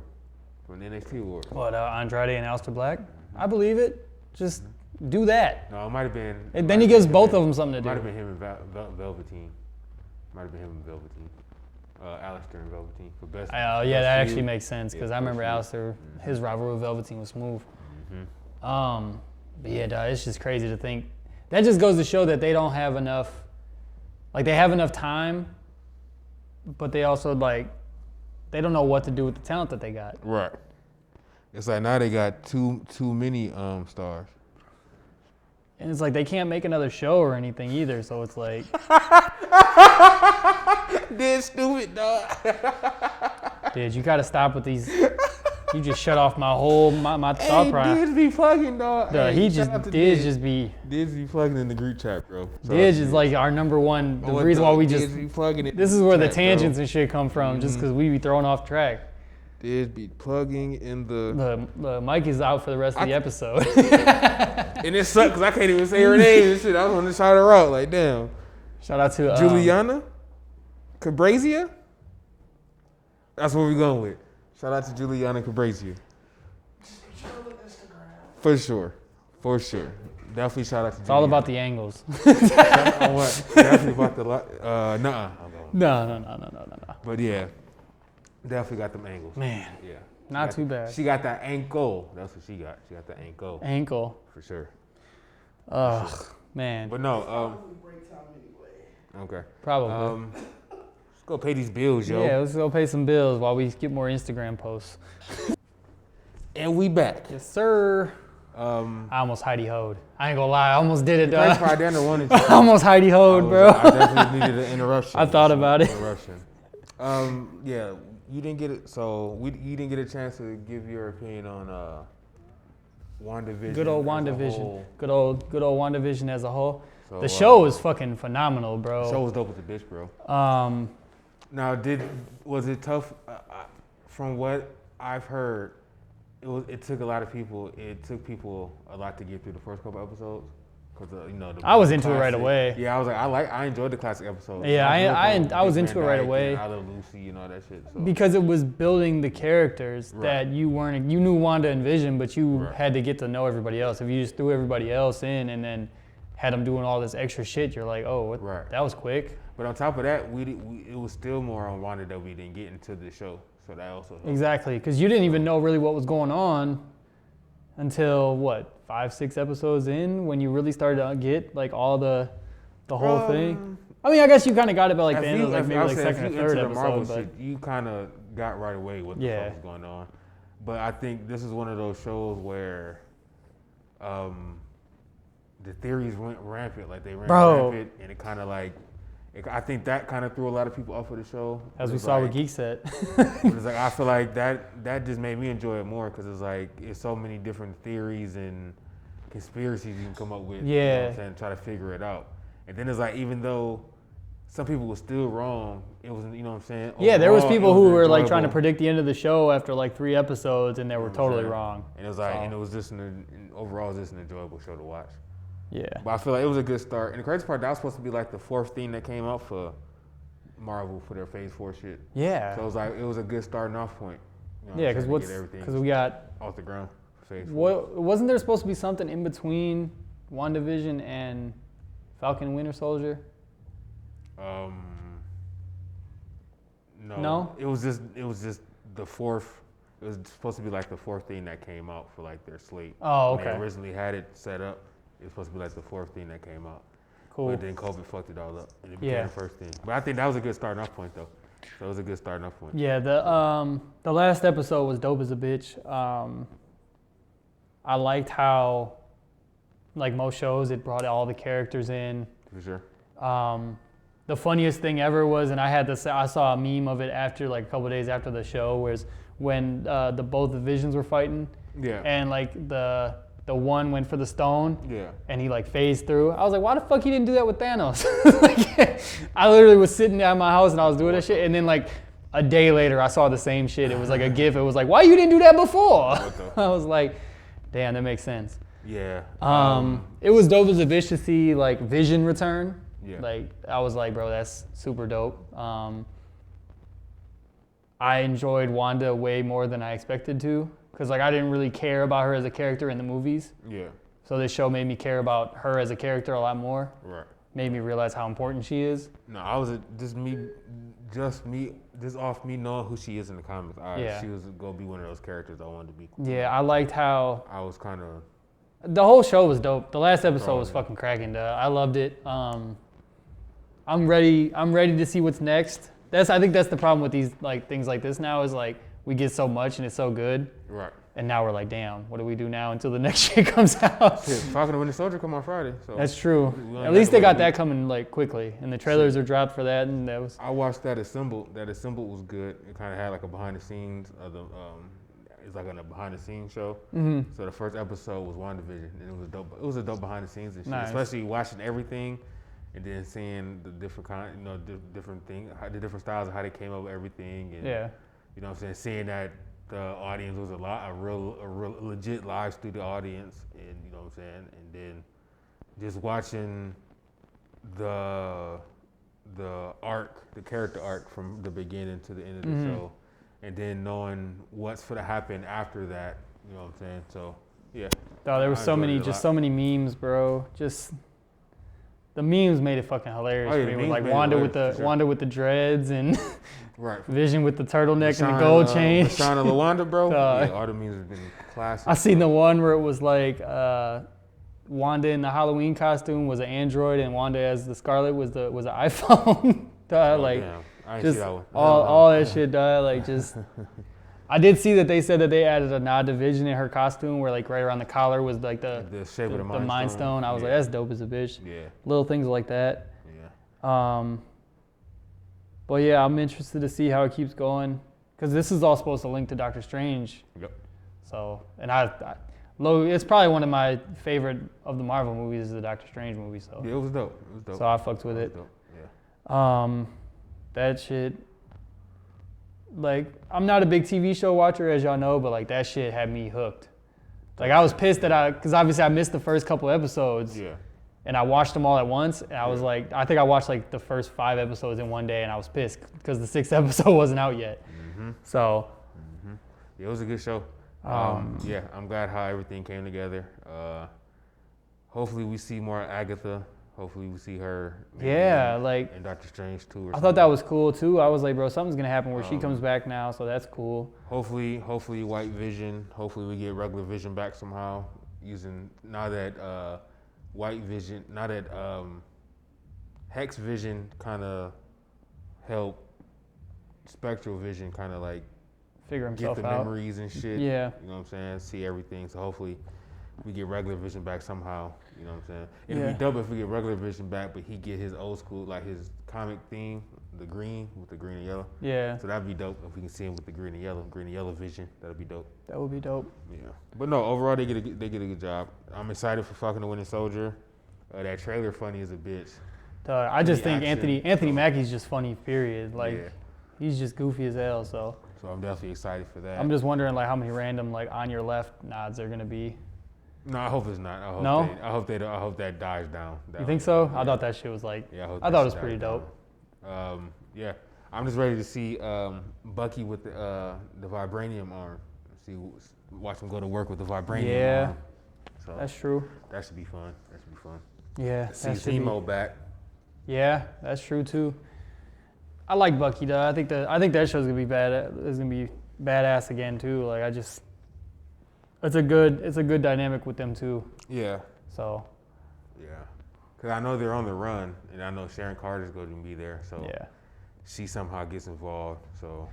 from the NXT award. What, Andrade and Aleister Black? I believe it. Just do that. No, it might have been. And then he gives both of them something to It might have do. been him and Velveteen. Might have been him and Velveteen. Alistair and Velveteen for best. Yeah, best that actually feud. makes sense because Yeah, I remember best Aleister, his rivalry with Velveteen was smooth. Mm-hmm. But yeah, dog, it's just crazy to think. That just goes to show that they don't have enough. Like they have enough time, but they also they don't know what to do with the talent that they got. Right. It's like now they got too many stars. And it's like they can't make another show or anything either. So it's like, Dead stupid, dog. dude, you got to stop with these. You just shut off my whole my thought process. Didge be plugging, dog. Duh, Hey, Didge Didge be plugging in the group chat, bro. Didge is like our number one. The reason why we just. Didge be plugging in This is the where the chat, bro. tangents and shit come from, just because we be thrown off track. Didge be plugging in the. The mic is out for the rest of the episode. And it sucks because I can't even say her name and shit. I was want to shout her out. Like, damn. Shout out to Juliana Cabrazia? That's what we're going with. Shout out to Juliana Cabrazia. For sure. Definitely shout out to It's all about the angles. Definitely about the... nuh-uh. No. But yeah. Definitely got them angles. Man, Yeah. not too bad. She got that ankle. That's what she got. She got that ankle. Ankle. For sure. Ugh, man. But no, okay. Probably. Let's go pay these bills, yo. Yeah, let's go pay some bills while we get more Instagram posts. And we back. Yes, sir. I almost Heidi-hoed. I ain't gonna lie, I almost did it, Thanks dog. for Dana wanted I almost Heidi-hoed, bro. I definitely needed an interruption. I thought about it. Interruption. Yeah, you didn't get it. So you didn't get a chance to give your opinion on WandaVision. Good old as a WandaVision. whole. Good old WandaVision as a whole. So, The show is fucking phenomenal, Show bro. was dope with the bitch, bro. Now, was it tough? From what I've heard, it took a lot of people. It took people a lot to get through the first couple episodes. Cause I was into it classic- right away. Yeah, I was like, I enjoyed the classic episodes. Yeah, I was Big into it Van right Dyke away. and I Love Lucy and all that shit. So. Because it was building the characters that you knew Wanda and Vision, but you Right. had to get to know everybody else. If you just threw everybody else in and then had them doing all this extra shit, you're like, oh, what? Right. That was quick. But on top of that, it was still more on Wanda that we didn't get into the show. So that also helped. Exactly, because you didn't even know really what was going on until what, 5-6 episodes in, when you really started to get like all the whole thing. I mean, I guess you kind of got it by like the end of like maybe like second or third episode, but you kind of got right away what the fuck was going on. But I think this is one of those shows where the theories went rampant, like they ran rampant, and it kind of like, I think that kind of threw a lot of people off of the show. as we saw with Geek Set. It's like I feel like that just made me enjoy it more because it's like it's so many different theories and conspiracies you can come up with. You know what I'm saying? Try to figure it out. And then it's like even though some people were still wrong, it was, you know what I'm saying? Yeah, there was Overall, people it who were like enjoyable. trying to predict the end of the show after like 3 episodes, and they were You know what I'm totally saying? wrong. And it was like, and it was just overall, it was just an enjoyable show to watch. Yeah. But I feel like it was a good start. And the crazy part, that was supposed to be like the 4th thing that came out for Marvel for their Phase 4 shit. Yeah. So it was like, it was a good starting off point. You know Yeah, what I'm because saying, to get everything we got off the ground. faithful. Wasn't there supposed to be something in between WandaVision and Falcon and Winter Soldier? No. It was just the fourth. It was supposed to be like the fourth thing that came out for like their slate. Oh, okay. When they originally had it set up, it was supposed to be like the fourth thing that came out. Cool. But then COVID fucked it all up, and it became the first thing. But I think that was a good starting off point, though. So it was a good starting off point. Yeah, the last episode was dope as a bitch. I liked how, like most shows, it brought all the characters in. For sure. The funniest thing ever was, and I saw a meme of it after, like a couple of days after the show, was when both the Visions were fighting. Yeah. And like the one went for the stone. Yeah. And he like phased through. I was like, why the fuck he didn't do that with Thanos? Like, I literally was sitting at my house and I was doing that shit, and then like a day later I saw the same shit. It was like a GIF. It was like, why you didn't do that before? I was like, damn, that makes sense. Yeah. It was dope as a bitch to see like Vision return. Yeah. Like I was like, bro, that's super dope. I enjoyed Wanda way more than I expected to, because like I didn't really care about her as a character in the movies. Yeah. So this show made me care about her as a character a lot more. Right. Made me realize how important she is. No, I was just off me knowing who she is in the comics. She was gonna be one of those characters I wanted to be. Yeah, I liked how I was kind of. The whole show was dope. The last episode was fucking cracking. I loved it. I'm ready to see what's next. I think that's the problem with these like things like this now, is like we get so much and it's so good. Right. And now we're like, damn, what do we do now until the next shit comes out? Shit, Falcon and Winter Soldier come on Friday. So that's true. At least they got that coming like quickly, and the trailers are dropped for that, and that was. I watched that Assembled. That Assembled was good. It kind of had like a behind the scenes of the. It's like a behind the scenes show. Mm-hmm. So the first episode was WandaVision, and it was dope. It was a dope behind the scenes and shit. Nice. Especially watching everything, and then seeing the different different things, the different styles of how they came up with everything, and Yeah. you know what I'm saying, seeing that the audience was a real legit live studio audience, and you know what I'm saying, and then just watching the character arc from the beginning to the end of the show, and then knowing what's going to happen after that, you know what I'm saying? So, yeah. Oh, there was so many memes, bro. Just the memes made it fucking hilarious. Oh, yeah, for me. It was like Wanda with the dreads and right. Vision with the turtleneck and the gold chain. Shauna LaWanda, bro. Yeah, all the memes have been classic. I seen the one where it was like Wanda in the Halloween costume was an Android, and Wanda as the Scarlet was an iPhone. Like, damn. I didn't just see that one. all that shit, like just. I did see that they said that they added a nod to Vision in her costume, where like right around the collar was like the shape of the Mind Stone. I was like, that's dope as a bitch. Yeah. Little things like that. Yeah. But yeah, I'm interested to see how it keeps going, because this is all supposed to link to Doctor Strange. Yep. So, and it's probably one of my favorite of the Marvel movies, is the Doctor Strange movie. So yeah, it was dope. So I fucked with it. Dope. Yeah. That shit. Like, I'm not a big TV show watcher, as y'all know, but like that shit had me hooked. Like I was pissed because obviously I missed the first couple episodes. Yeah. And I watched them all at once, and I was like, I think I watched like the first 5 episodes in one day, and I was pissed because the 6th episode wasn't out yet. Mm-hmm. So. Mm-hmm. Yeah, it was a good show. Yeah, I'm glad how everything came together. Hopefully we see more Agatha. Hopefully we see her. And Doctor Strange too. I thought that was cool too. I was like, bro, something's gonna happen where she comes back now, so that's cool. Hopefully White Vision. Hopefully we get regular Vision back somehow. Now that White Vision, now that Hex Vision kind of helped Spectral Vision kind of like figure himself get the out. memories and shit. Yeah. You know what I'm saying? See everything. So hopefully we get regular Vision back somehow. You know what I'm saying? It'd be dope if we get regular Vision back, but he get his old school, like his comic theme, the green with the green and yellow. Yeah. So that'd be dope if we can see him with the green and yellow Vision. That'd be dope. That would be dope. Yeah. But no, overall they get a good job. I'm excited for Falcon and Winter Soldier. That trailer funny as a bitch. I just think action. Anthony Mackie's just funny, period. Like, Yeah. he's just goofy as hell, so. So I'm definitely excited for that. I'm just wondering like how many random like on your left nods there gonna be. No, I hope it's not. I hope that dies down. You think so? Yeah. I thought that shit was like. Yeah, I thought it was pretty dope. Yeah, I'm just ready to see Bucky with the vibranium arm. watch him go to work with the vibranium. Yeah. arm. So That's true. that should be fun. That should be fun. Yeah. See that should be- Zemo back. Yeah, that's true too. I like Bucky though. I think that show's gonna be bad. It's gonna be badass again too. Like it's a good dynamic with them too. Yeah. So Yeah. Because I know they're on the run, and I know Sharon Carter's going to be there. So yeah. she somehow gets involved. So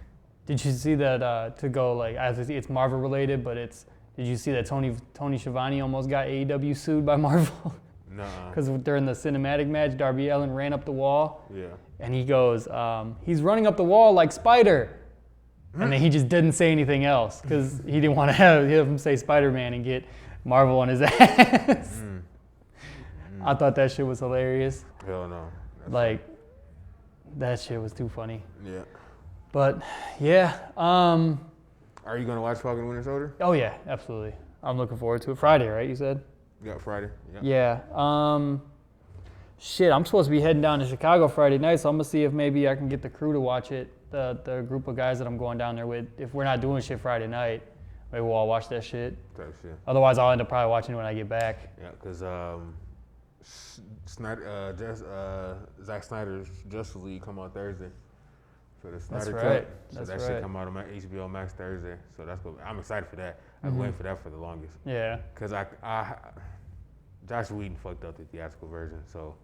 Did you see that to go like as it's Marvel related, but did you see that Tony Schiavone almost got AEW sued by Marvel? nuh-uh. Because during the cinematic match, Darby Allin ran up the wall, Yeah. and he goes, he's running up the wall like Spider. And then he just didn't say anything else because he didn't want to have him say Spider-Man and get Marvel on his ass. I thought that shit was hilarious. Hell no. Like, that shit was too funny. Yeah. But, yeah. Are you going to watch Falcon and Winter Soldier? Oh, yeah, absolutely. I'm looking forward to it. Friday, right, you said? Yeah, Friday. Yeah. Shit, I'm supposed to be heading down to Chicago Friday night, so I'm going to see if maybe I can get the crew to watch it, the group of guys that I'm going down there with. If we're not doing shit Friday night, maybe we'll all watch that shit. Type shit. Otherwise, I'll end up probably watching it when I get back. Yeah, because Zack Snyder's Justice League come out Thursday. So the Snyder right. Cut. So That's that right. should come out on HBO Max Thursday. So that's what I'm excited for that. I've been waiting for that for the longest. Yeah. Because Josh Whedon fucked up the theatrical version. So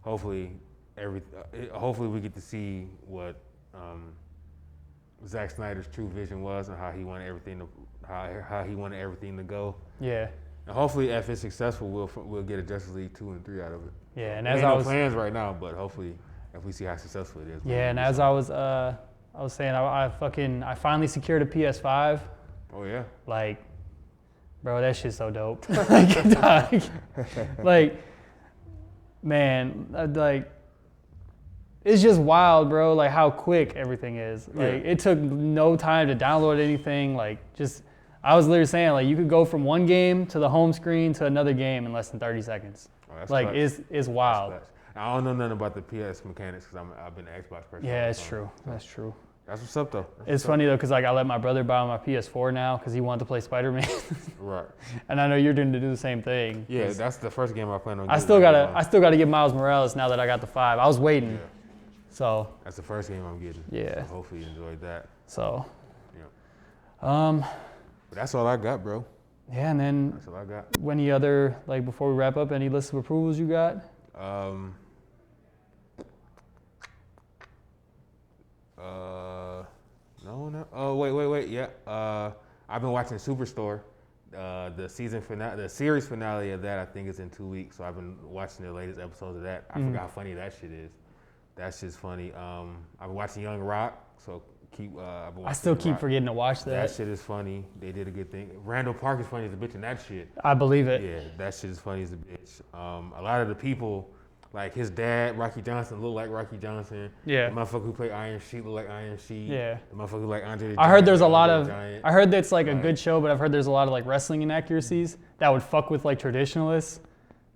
hopefully we get to see what Zack Snyder's true vision was and how he wanted everything to go. Yeah. And hopefully, if it's successful, we'll get a Justice League 2 and 3 out of it. Yeah, and There as ain't I no was plans right now, but hopefully, if we see how successful it is. yeah, and as I was saying, I finally secured a PS5. Oh yeah. Like, bro, that shit's so dope. like, man, like, it's just wild, bro. Like how quick everything is. Like it took no time to download anything. Like I was literally saying like you could go from one game to the home screen to another game in less than 30 seconds. Oh, that's Like clutch. it's wild. That's clutch. I don't know nothing about the PS mechanics because I've been an Xbox person. Yeah, it's true. That's true. That's what's up though. It's funny though, because like I let my brother buy my PS4 now because he wanted to play Spider-Man, Right. and I know you're doing to do the same thing. Yeah, that's the first game I plan on. I still gotta get Miles Morales now that I got the 5. I was waiting, Yeah. so That's the first game I'm getting. Yeah. So hopefully you enjoyed that. so Yeah. But that's all I got, bro. yeah. And then That's all I got. any other like before we wrap up, any list of approvals you got? No. Oh, wait. Yeah. I've been watching Superstore. The series finale of that I think is in 2 weeks. So I've been watching the latest episodes of that. I forgot how funny that shit is. That shit's funny. I've been watching Young Rock. So I've been I still watching Young keep Rock. forgetting to watch That that. shit is funny. They did a good thing. Randall Park is funny as a bitch in that shit. I believe it. Yeah, that shit is funny as a bitch. A lot of the people, like his dad, Rocky Johnson, look like Rocky Johnson. Yeah. The motherfucker who played Iron Sheik look like Iron Sheik. Yeah. The motherfucker who like Andre the I heard Giant, there's a lot Andre the of. Giant. I heard that's like a Right. good show, but I've heard there's a lot of like wrestling inaccuracies that would fuck with like traditionalists.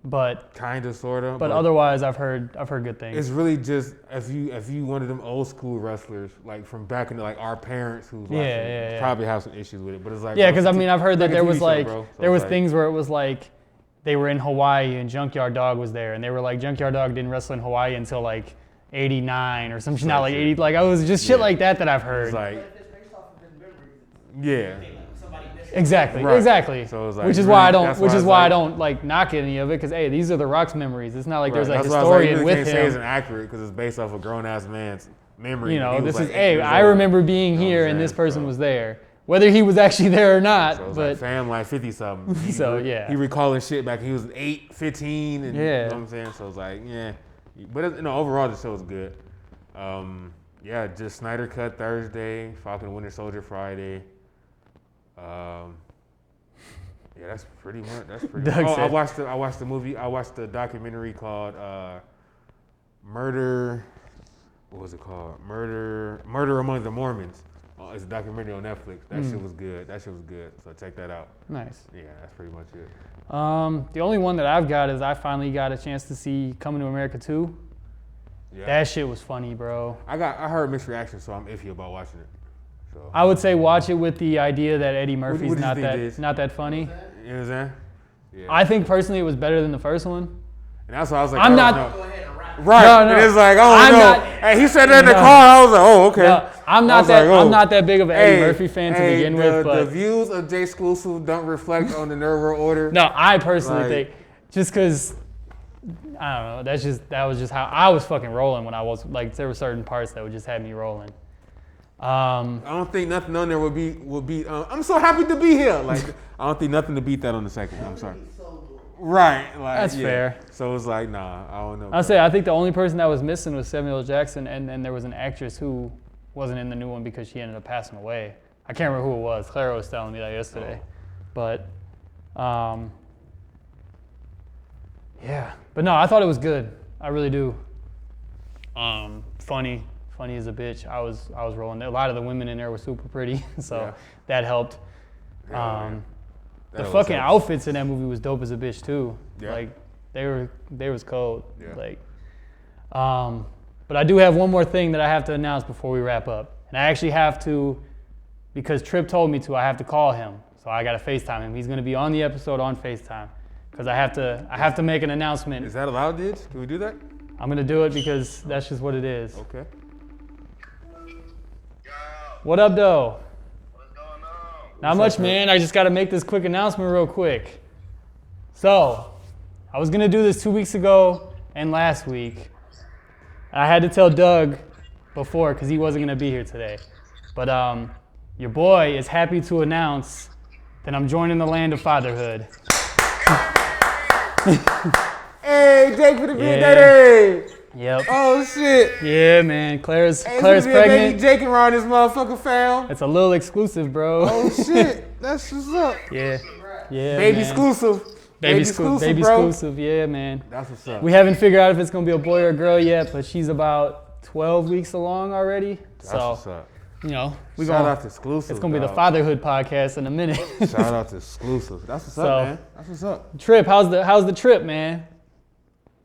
But Kinda, sorta. but otherwise, I've heard good things. it's really just if you one of them old school wrestlers like from back in the, like our parents who Yeah. probably have some issues with it. But it's like Yeah, because I mean, I've heard that like a there TV was show, like bro. So there was it's like- things where it was like they were in Hawaii and Junkyard Dog was there, and they were like Junkyard Dog didn't wrestle in Hawaii until like '89 or some shit. Not like shit. 80. Like I was just shit Yeah. like that I've It's heard. like But if it's based off of his memories, yeah. somebody missed Exactly. Right. Exactly. So it's like which is really- why I don't. that's Which why is it's why I like- don't like knock any of it because hey, these are the Rock's memories. It's not like there's a That's why I was like, you historian really with can't say it's him. inaccurate because it's based off a grown ass man's memory. You know, He was this is like 8 hey, years I old. remember being You know what here I'm and this saying? person So- was there, whether he was actually there or not. So it's but like fam like 50 something. So, yeah. He recalling shit back when he was 8, 15 and you Yeah. know what I'm saying? So it's like, yeah. But overall the show was good. Yeah, just Snyder Cut Thursday, Falcon and Winter Soldier Friday. Yeah, that's pretty much. Doug I said- watched the movie. I watched the documentary called Murder. What was it called? Murder Among the Mormons. It's a documentary on Netflix. That shit was good. So check that out. nice. Yeah, that's pretty much it. The only one that I've got is I finally got a chance to see Coming to America 2. Yeah. That shit was funny, bro. I heard mixed reactions, so I'm iffy about watching it. So I would say watch it with the idea that Eddie Murphy's what do you not think, that Diz? not that funny. you know what I'm saying? Yeah. I think personally it was better than the first one. And that's why I was like, I'm I not- don't know. Go ahead and wrap it. Right. No, no. And it's like, I I'm don't know. not- Hey, he said that in the No. car. I was like, oh, okay. No, I'm I not was that. like, oh. I'm not that big of an Eddie Hey, Murphy fan to hey, begin the, with, but the views of JakeXclusive don't reflect on the Nerd World Order. no, I personally Like- think just because I don't know. That was just how I was fucking rolling when I was like. There were certain parts that would just have me rolling. I don't think nothing on there would beat. I'm so happy to be here. Like I don't think nothing to beat that on the second. I'm sorry. Right. Like That's yeah. fair. So it's like, nah, I don't know. I'll say I think the only person that was missing was Samuel L. Jackson, and there was an actress who wasn't in the new one because she ended up passing away. I can't remember who it was. Clara was telling me that yesterday, but yeah. But no, I thought it was good. I really do. Funny as a bitch. I was rolling. A lot of the women in there were super pretty, so Yeah. that helped. Yeah, The That fucking always helps. outfits in that movie was dope as a bitch too. Yeah. Like they was cold. Yeah. Like, but I do have one more thing that I have to announce before we wrap up, and I actually have to, because Tripp told me to. I have to call him, so I gotta FaceTime him. He's gonna be on the episode on FaceTime, because I have to make an announcement. Is that allowed, Didge? Can we do that? I'm gonna do it because that's just what it is. Okay. What up, though? What's going on? Not much, man. I just got to make this quick announcement real quick. So, I was going to do this 2 weeks ago and last week. I had to tell Doug before because he wasn't going to be here today. But your boy is happy to announce that I'm joining the land of fatherhood. Hey, Jake for the big Yeah. daddy. Yep. Oh shit. Yeah, man. Claire's Hey, Claire's baby pregnant. Jake around this motherfucker, fam. It's a little exclusive, bro. Oh shit. That's what's up. Yeah. Yeah, Baby man. exclusive. Baby exclusive, bro. exclusive. Yeah, man. That's what's up. We haven't figured out if it's gonna be a boy or a girl yet, but she's about 12 weeks along already. That's So, what's up. you know, we Shout gonna, out to exclusive. it's gonna be the dog. fatherhood podcast in a minute. Shout out to exclusive. That's what's So- up, man. That's what's up. Trip, how's the trip, man?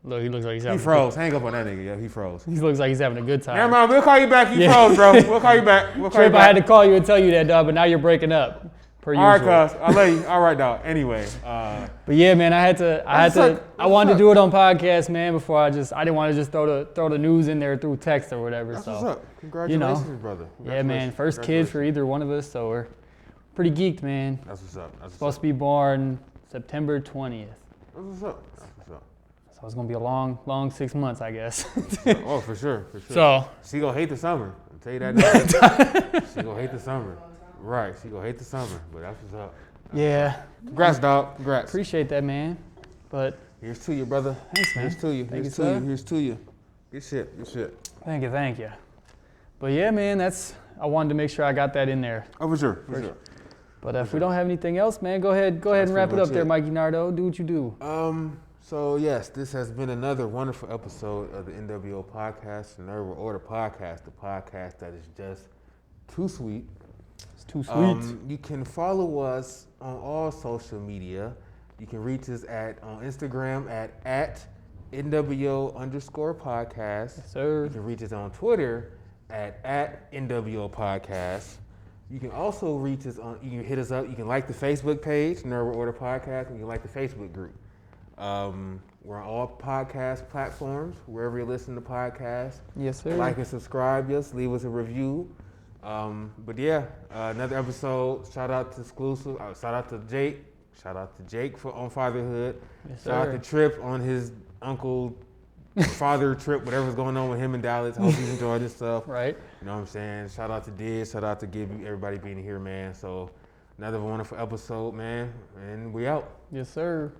Look, he looks like he's He having. froze. Hang up on that nigga. Yeah, he froze. He looks like he's having a good time. Never mind. We'll call you back. You Yeah. froze, bro. We'll call you back. We'll call you Trip, I had back. to call you and tell you that, dog, but now you're breaking up, per All right, usual. cuz. I love you. All right, dog. Anyway, But yeah, man, I That's wanted what's to up. do it on podcast, man. Before I didn't want to just throw the news in there through text or whatever. that's so. what's up. Congratulations, brother. Yeah, man. Congratulations. First kid for either one of us, so we're pretty geeked, man. That's what's up. That's Supposed what's to be born September 20th. up. That's what's up. That's what's up. So it's gonna be a long 6 months, I guess. Oh, for sure. For sure. So She gonna hate the summer. I'll tell you that now. She gonna hate the summer. Right. She gonna hate the summer. But that's what's up. yeah, Congrats, dog. Congrats. appreciate that, man. But Here's to you, brother. Thanks, man. Here's to you. Thank Here's you, to sir. you. Here's to you. Good shit. Good shit. thank you. But yeah, man, I wanted to make sure I got that in there. Oh, for sure. For sure. But if we don't have anything else, man, go ahead and wrap it pretty up much there, it. Mikeynardo. Do what you do. So yes, this has been another wonderful episode of the NWO Podcast, the Nerd World Order Podcast, the podcast that is just too sweet. It's too sweet. You can follow us on all social media. You can reach us on Instagram at NWO_podcast. Yes, sir. You can reach us on Twitter at NWO Podcast. You can also reach us you can hit us up. You can like the Facebook page, Nerd World Order Podcast, and you can like the Facebook group. We're on all podcast platforms, wherever you listen to podcasts. Yes, sir. Like and subscribe us, leave us a review. But yeah, another episode. Shout out to Exclusive. Shout out to Jake. Shout out to Jake on fatherhood. Yes, Shout sir. out to Tripp on his uncle father trip, whatever's going on with him in Dallas. Hope he's enjoying this stuff. Right. You know what I'm saying? Shout out to Didge. Shout out to everybody being here, man. So another wonderful episode, man. And we out. Yes, sir.